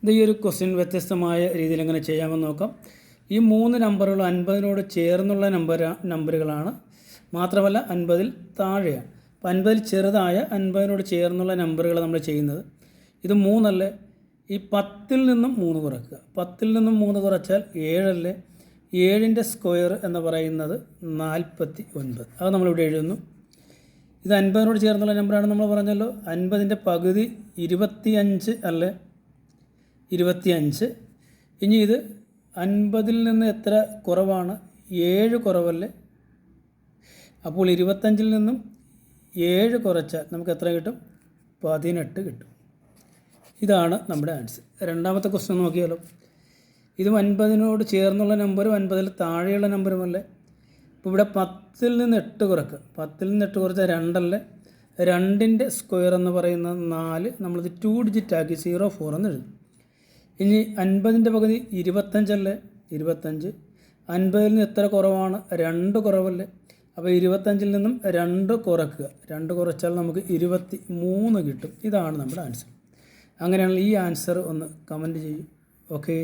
ഇത് ഈ ഒരു ക്വസ്റ്റ്യൻ വ്യത്യസ്തമായ രീതിയിൽ എങ്ങനെ ചെയ്യാമെന്ന് നോക്കാം. ഈ 3 നമ്പറുകൾ 50നോട് ചേർന്നുള്ള നമ്പറുകളാണ്. മാത്രമല്ല 50-ൽ താഴെയാണ്. അപ്പോൾ 50-ൽ ചെറുതായ 50നോട് ചേർന്നുള്ള നമ്പറുകൾ നമ്മൾ ചെയ്യുന്നത്. ഇത് 3 അല്ലേ, ഈ 10-ൽ നിന്നും 3 കുറയ്ക്കുക. 10-ൽ നിന്നും 3 കുറച്ചാൽ 7 അല്ലേ. 7ൻ്റെ സ്ക്വയർ എന്ന് പറയുന്നത് 49. അത് നമ്മളിവിടെ എഴുതുന്നു. ഇത് 50നോട് ചേർന്നുള്ള നമ്പറാണ് നമ്മൾ പറഞ്ഞല്ലോ. 50ൻ്റെ പകുതി 25 അല്ലേ, 25. ഇനി ഇത് 50-ൽ നിന്ന് എത്ര കുറവാണ്? 7 കുറവല്ലേ. അപ്പോൾ 25-ൽ നിന്നും 7 കുറച്ചാൽ നമുക്ക് എത്ര കിട്ടും? 18 കിട്ടും. ഇതാണ് നമ്മുടെ ആൻസർ. രണ്ടാമത്തെ ക്വസ്റ്റ്യൻ നോക്കിയാലോ. ഇത് 50നോട് ചേർന്നുള്ള നമ്പറും 50-ൽ താഴെയുള്ള നമ്പറുമല്ലേ. ഇപ്പോൾ ഇവിടെ 10-ൽ നിന്ന് 8 കുറയ്ക്കുക. 10-ൽ നിന്ന് 8 കുറച്ചാൽ 2 അല്ലേ. 2ൻ്റെ സ്ക്വയർ എന്ന് പറയുന്നത് 4. നമ്മളിത് 2 ഡിജിറ്റ് ആക്കി 04 എന്ന് എഴുതും. ഇനി 50ൻ്റെ പകുതി 25 അല്ലേ, 25. 50-ൽ നിന്ന് എത്ര കുറവാണ്? 2 കുറവല്ലേ. അപ്പോൾ 25-ൽ നിന്നും 2 കുറയ്ക്കുക. 2 കുറച്ചാൽ നമുക്ക് 23 കിട്ടും. ഇതാണ് നമ്മുടെ ആൻസർ. അങ്ങനെയാണെങ്കിൽ ഈ ആൻസർ ഒന്ന് കമൻറ്റ് ചെയ്യും. ഓക്കേ.